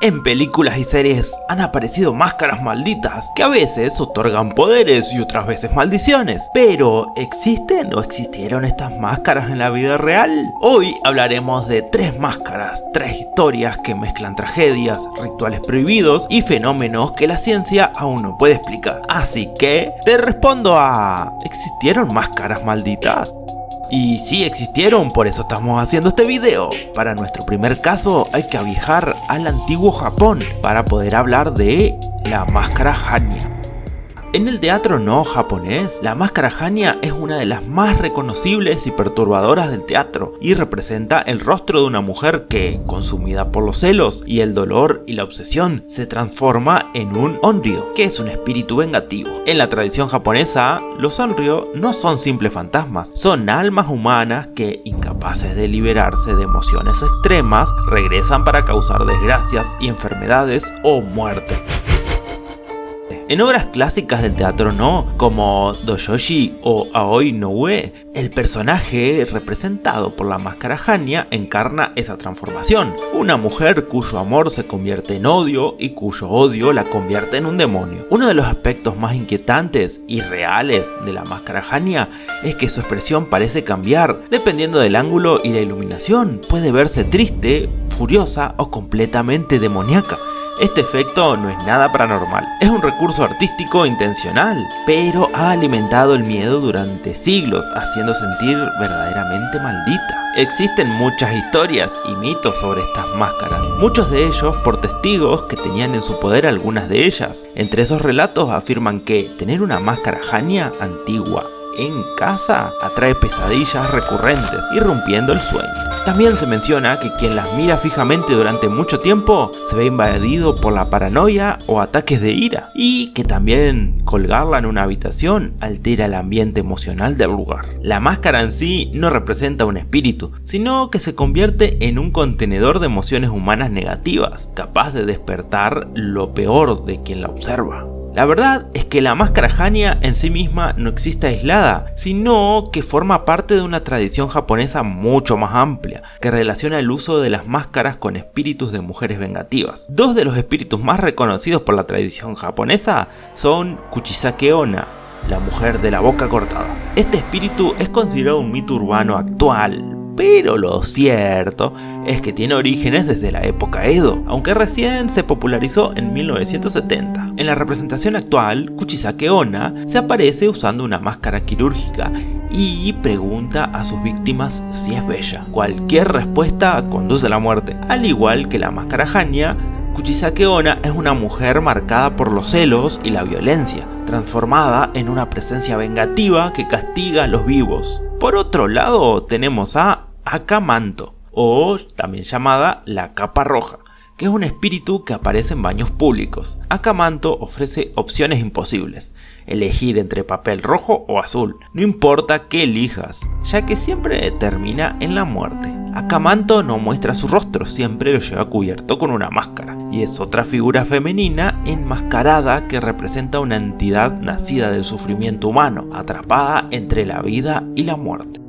En películas y series han aparecido máscaras malditas que a veces otorgan poderes y otras veces maldiciones. Pero, ¿existen o existieron estas máscaras en la vida real? Hoy hablaremos de 3 máscaras, 3 historias que mezclan tragedias, rituales prohibidos y fenómenos que la ciencia aún no puede explicar. Así que te respondo a... ¿existieron máscaras malditas? Y sí existieron, por eso estamos haciendo este video. Para nuestro primer caso hay que viajar al antiguo Japón para poder hablar de la máscara Hannya. En el teatro no japonés, la máscara Hannya es una de las más reconocibles y perturbadoras del teatro y representa el rostro de una mujer que, consumida por los celos y el dolor y la obsesión, se transforma en un onryo, que es un espíritu vengativo. En la tradición japonesa, los onryo no son simples fantasmas, son almas humanas que, incapaces de liberarse de emociones extremas, regresan para causar desgracias y enfermedades o muerte. En obras clásicas del teatro no, como Doyoshi o Aoi no Ue, el personaje representado por la máscara Hannya encarna esa transformación. Una mujer cuyo amor se convierte en odio y cuyo odio la convierte en un demonio. Uno de los aspectos más inquietantes y reales de la máscara Hannya es que su expresión parece cambiar dependiendo del ángulo y la iluminación. Puede verse triste, furiosa o completamente demoníaca. Este efecto no es nada paranormal, es un recurso artístico intencional, pero ha alimentado el miedo durante siglos, haciendo sentir verdaderamente maldita. Existen muchas historias y mitos sobre estas máscaras, muchos de ellos por testigos que tenían en su poder algunas de ellas. Entre esos relatos afirman que tener una máscara Hannya antigua en casa atrae pesadillas recurrentes, irrumpiendo el sueño. También se menciona que quien las mira fijamente durante mucho tiempo se ve invadido por la paranoia o ataques de ira, y que también colgarla en una habitación altera el ambiente emocional del lugar. La máscara en sí no representa un espíritu, sino que se convierte en un contenedor de emociones humanas negativas, capaz de despertar lo peor de quien la observa. La verdad es que la máscara Hannya en sí misma no existe aislada, sino que forma parte de una tradición japonesa mucho más amplia, que relaciona el uso de las máscaras con espíritus de mujeres vengativas. Dos de los espíritus más reconocidos por la tradición japonesa son Kuchisake Onna, la mujer de la boca cortada. Este espíritu es considerado un mito urbano actual, pero lo cierto es que tiene orígenes desde la época Edo, aunque recién se popularizó en 1970. En la representación actual, Kuchisake Onna se aparece usando una máscara quirúrgica y pregunta a sus víctimas si es bella. Cualquier respuesta conduce a la muerte. Al igual que la máscara Hannya, Kuchisake Onna es una mujer marcada por los celos y la violencia, transformada en una presencia vengativa que castiga a los vivos. Por otro lado, tenemos a Akamanto, o también llamada la capa roja, que es un espíritu que aparece en baños públicos. Akamanto ofrece opciones imposibles, elegir entre papel rojo o azul, no importa qué elijas, ya que siempre termina en la muerte. Akamanto no muestra su rostro, siempre lo lleva cubierto con una máscara, y es otra figura femenina enmascarada que representa una entidad nacida del sufrimiento humano, atrapada entre la vida y la muerte.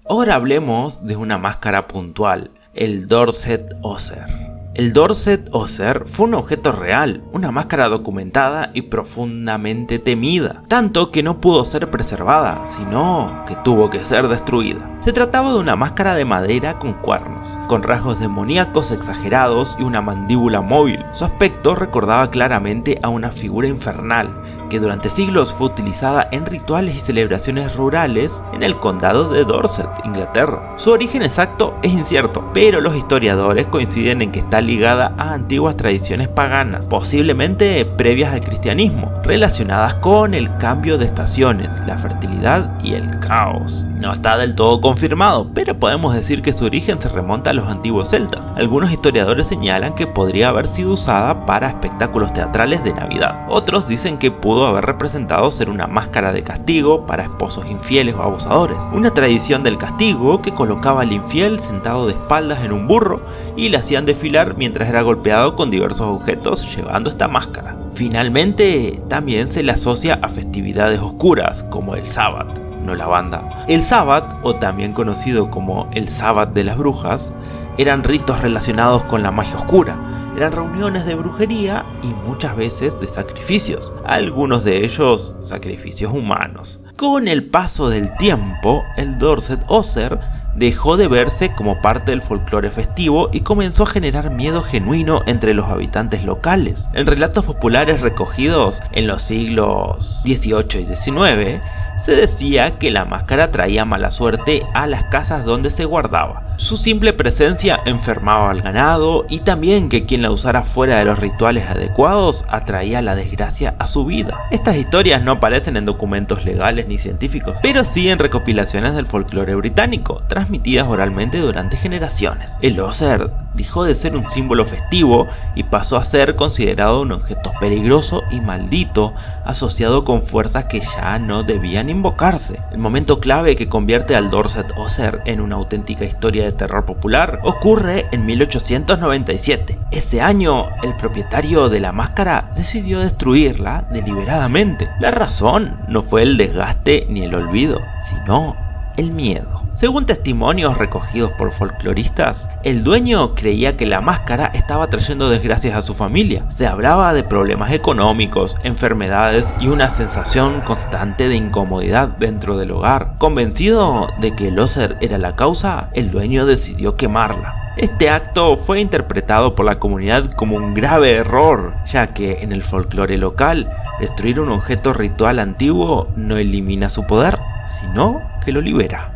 Ahora hablemos de una máscara puntual, el Dorset Ozer. El Dorset Ozer fue un objeto real, una máscara documentada y profundamente temida, tanto que no pudo ser preservada, sino que tuvo que ser destruida. Se trataba de una máscara de madera con cuernos, con rasgos demoníacos exagerados y una mandíbula móvil. Su aspecto recordaba claramente a una figura infernal, que durante siglos fue utilizada en rituales y celebraciones rurales en el condado de Dorset, Inglaterra. Su origen exacto es incierto, pero los historiadores coinciden en que está ligada a antiguas tradiciones paganas, posiblemente previas al cristianismo, relacionadas con el cambio de estaciones, la fertilidad y el caos. No está del todo confirmado, pero podemos decir que su origen se remonta a los antiguos celtas. Algunos historiadores señalan que podría haber sido usada para espectáculos teatrales de Navidad. Otros dicen que pudo haber representado ser una máscara de castigo para esposos infieles o abusadores. Una tradición del castigo que colocaba al infiel sentado de espaldas en un burro y le hacían desfilar mientras era golpeado con diversos objetos llevando esta máscara. Finalmente, también se le asocia a festividades oscuras como el Sabbat. no la banda. El Sabbat, o también conocido como el Sabbat de las Brujas, eran ritos relacionados con la magia oscura, eran reuniones de brujería y muchas veces de sacrificios, algunos de ellos sacrificios humanos. Con el paso del tiempo, el Dorset Oser dejó de verse como parte del folclore festivo y comenzó a generar miedo genuino entre los habitantes locales. En relatos populares recogidos en los siglos XVIII y XIX, se decía que la máscara traía mala suerte a las casas donde se guardaba. Su simple presencia enfermaba al ganado y también que quien la usara fuera de los rituales adecuados atraía la desgracia a su vida. Estas historias no aparecen en documentos legales ni científicos, pero sí en recopilaciones del folclore británico, transmitidas oralmente durante generaciones. El Oser dejó de ser un símbolo festivo y pasó a ser considerado un objeto peligroso y maldito, asociado con fuerzas que ya no debían invocarse. El momento clave que convierte al Dorset Oser en una auténtica historia de terror popular ocurre en 1897. Ese año, el propietario de la máscara decidió destruirla deliberadamente. La razón no fue el desgaste ni el olvido, sino el miedo. Según testimonios recogidos por folcloristas, el dueño creía que la máscara estaba trayendo desgracias a su familia. Se hablaba de problemas económicos, enfermedades y una sensación constante de incomodidad dentro del hogar. Convencido de que el Oser era la causa, el dueño decidió quemarla. Este acto fue interpretado por la comunidad como un grave error, ya que en el folclore local, destruir un objeto ritual antiguo no elimina su poder, sino que lo libera.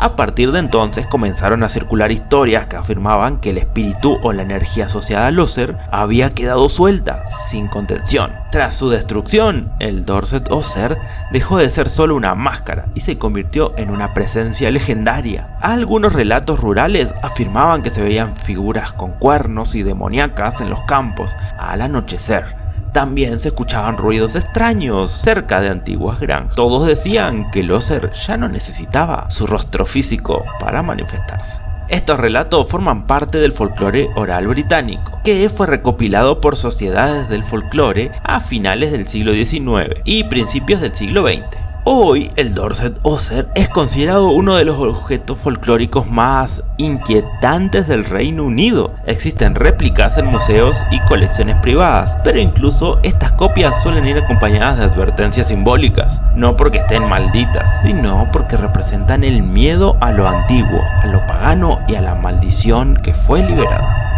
A partir de entonces comenzaron a circular historias que afirmaban que el espíritu o la energía asociada al Oser había quedado suelta, sin contención. Tras su destrucción, el Dorset Oser dejó de ser solo una máscara y se convirtió en una presencia legendaria. Algunos relatos rurales afirmaban que se veían figuras con cuernos y demoníacas en los campos al anochecer. También se escuchaban ruidos extraños cerca de antiguas granjas. Todos decían que el Oser ya no necesitaba su rostro físico para manifestarse. Estos relatos forman parte del folclore oral británico, que fue recopilado por sociedades del folclore a finales del siglo XIX y principios del siglo XX. Hoy, el Dorset Oser es considerado uno de los objetos folclóricos más inquietantes del Reino Unido. Existen réplicas en museos y colecciones privadas, pero incluso estas copias suelen ir acompañadas de advertencias simbólicas, no porque estén malditas, sino porque representan el miedo a lo antiguo, a lo pagano y a la maldición que fue liberada.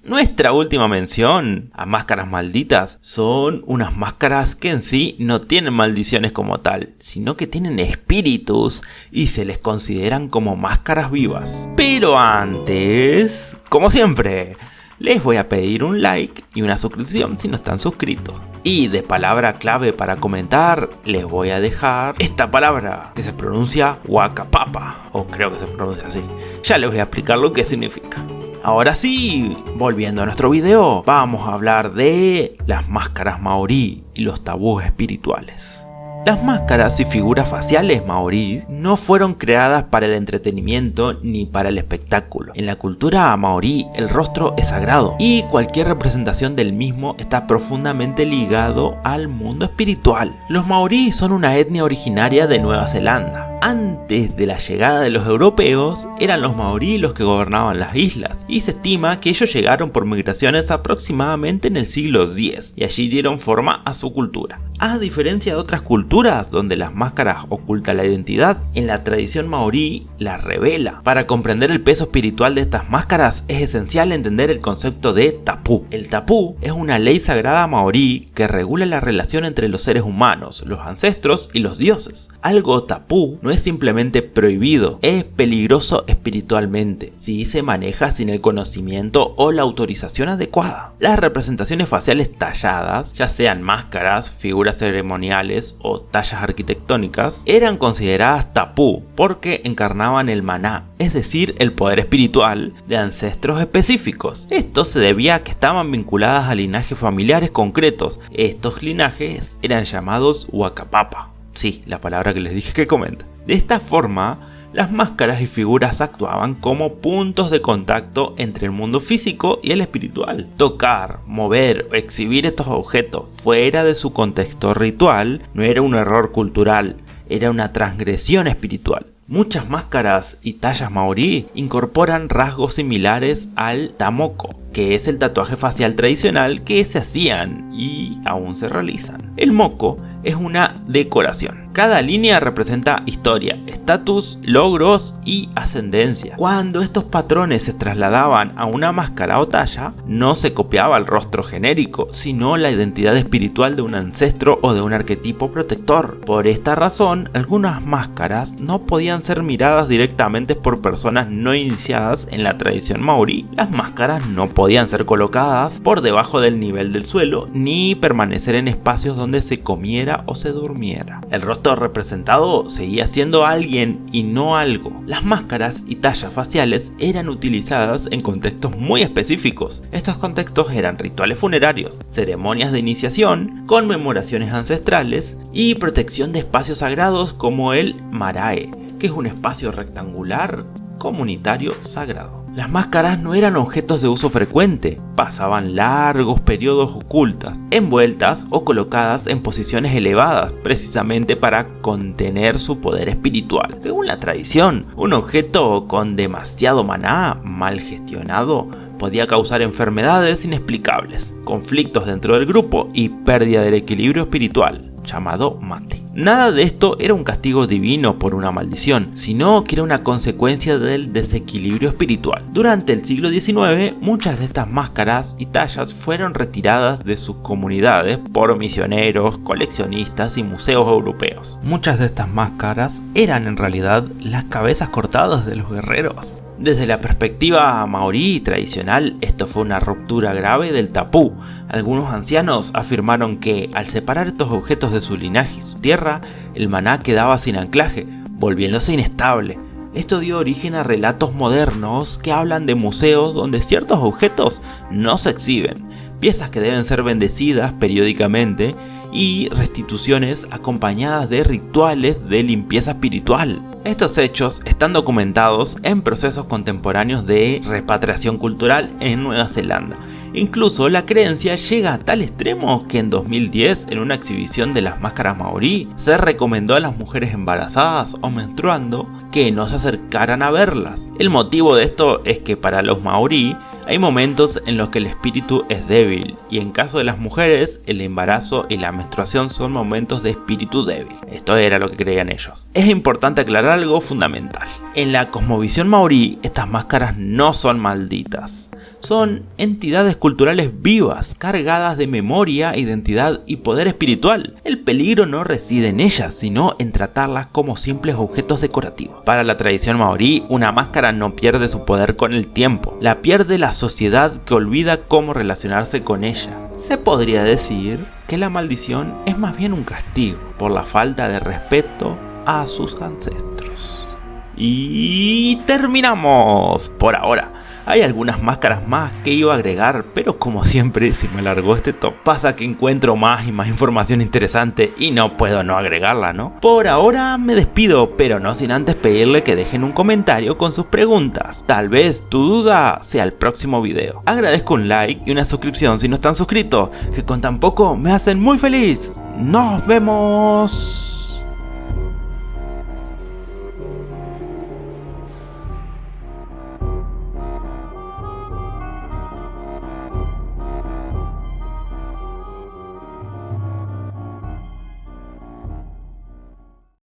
Nuestra última mención a máscaras malditas son unas máscaras que en sí no tienen maldiciones como tal, sino que tienen espíritus y se les consideran como máscaras vivas. Pero antes, como siempre, les voy a pedir un like y una suscripción si no están suscritos. Y de palabra clave para comentar, les voy a dejar esta palabra que se pronuncia Wakapapa, o creo que se pronuncia así. Ya les voy a explicar lo que significa. Ahora sí, volviendo a nuestro video, vamos a hablar de las máscaras maorí y los tabúes espirituales. Las máscaras y figuras faciales maorí no fueron creadas para el entretenimiento ni para el espectáculo. En la cultura maorí el rostro es sagrado y cualquier representación del mismo está profundamente ligado al mundo espiritual. Los maorí son una etnia originaria de Nueva Zelanda. Antes de la llegada de los europeos, eran los maorí los que gobernaban las islas, y se estima que ellos llegaron por migraciones aproximadamente en el siglo X, y allí dieron forma a su cultura. A diferencia de otras culturas donde las máscaras ocultan la identidad, en la tradición maorí la revela. Para comprender el peso espiritual de estas máscaras es esencial entender el concepto de tapú. El tapú es una ley sagrada maorí que regula la relación entre los seres humanos, los ancestros y los dioses. Algo tapú no es simplemente prohibido, es peligroso espiritualmente si se maneja sin el conocimiento o la autorización adecuada. Las representaciones faciales talladas, ya sean máscaras, figuras ceremoniales o tallas arquitectónicas, eran consideradas tapú porque encarnaban el maná, es decir, el poder espiritual de ancestros específicos. Esto se debía a que estaban vinculadas a linajes familiares concretos. Estos linajes eran llamados Wakapapa. Sí, la palabra que les dije que comenta. De esta forma, las máscaras y figuras actuaban como puntos de contacto entre el mundo físico y el espiritual. Tocar, mover o exhibir estos objetos fuera de su contexto ritual no era un error cultural, era una transgresión espiritual. Muchas máscaras y tallas maorí incorporan rasgos similares al tamoko, que es el tatuaje facial tradicional que se hacían y aún se realizan. El moko es una decoración. Cada línea representa historia, estatus, logros y ascendencia. Cuando estos patrones se trasladaban a una máscara o talla, no se copiaba el rostro genérico, sino la identidad espiritual de un ancestro o de un arquetipo protector. Por esta razón, algunas máscaras no podían ser miradas directamente por personas no iniciadas en la tradición maorí. Las máscaras no podían ser colocadas por debajo del nivel del suelo ni permanecer en espacios donde se comiera o se durmiera. El rostro representado seguía siendo alguien y no algo. Las máscaras y tallas faciales eran utilizadas en contextos muy específicos. Estos contextos eran rituales funerarios, ceremonias de iniciación, conmemoraciones ancestrales y protección de espacios sagrados como el marae, que es un espacio rectangular comunitario sagrado. Las máscaras no eran objetos de uso frecuente, pasaban largos periodos ocultas, envueltas o colocadas en posiciones elevadas, precisamente para contener su poder espiritual. Según la tradición, un objeto con demasiado maná, mal gestionado, podía causar enfermedades inexplicables, conflictos dentro del grupo y pérdida del equilibrio espiritual, llamado mate. Nada de esto era un castigo divino por una maldición, sino que era una consecuencia del desequilibrio espiritual. Durante el siglo XIX, muchas de estas máscaras y tallas fueron retiradas de sus comunidades por misioneros, coleccionistas y museos europeos. Muchas de estas máscaras eran en realidad las cabezas cortadas de los guerreros. Desde la perspectiva maorí tradicional, esto fue una ruptura grave del tabú. Algunos ancianos afirmaron que al separar estos objetos de su linaje y su tierra, el maná quedaba sin anclaje, volviéndose inestable. Esto dio origen a relatos modernos que hablan de museos donde ciertos objetos no se exhiben, piezas que deben ser bendecidas periódicamente y restituciones acompañadas de rituales de limpieza espiritual. Estos hechos están documentados en procesos contemporáneos de repatriación cultural en Nueva Zelanda. Incluso la creencia llega a tal extremo que en 2010, en una exhibición de las máscaras maorí, se recomendó a las mujeres embarazadas o menstruando que no se acercaran a verlas. El motivo de esto es que para los maorí hay momentos en los que el espíritu es débil, y en caso de las mujeres, el embarazo y la menstruación son momentos de espíritu débil. Esto era lo que creían ellos. Es importante aclarar algo fundamental. En la cosmovisión maorí, estas máscaras no son malditas. Son entidades culturales vivas, cargadas de memoria, identidad y poder espiritual. El peligro no reside en ellas, sino en tratarlas como simples objetos decorativos. Para la tradición maorí, una máscara no pierde su poder con el tiempo. La pierde la sociedad que olvida cómo relacionarse con ella. Se podría decir que la maldición es más bien un castigo por la falta de respeto a sus ancestros. Y terminamos por ahora. Hay algunas máscaras más que iba a agregar, pero como siempre se me alargó este top. Pasa que encuentro más y más información interesante y no puedo no agregarla, ¿no? Por ahora me despido, pero no sin antes pedirle que dejen un comentario con sus preguntas. Tal vez tu duda sea el próximo video. Agradezco un like y una suscripción si no están suscritos, que con tan poco me hacen muy feliz. ¡Nos vemos!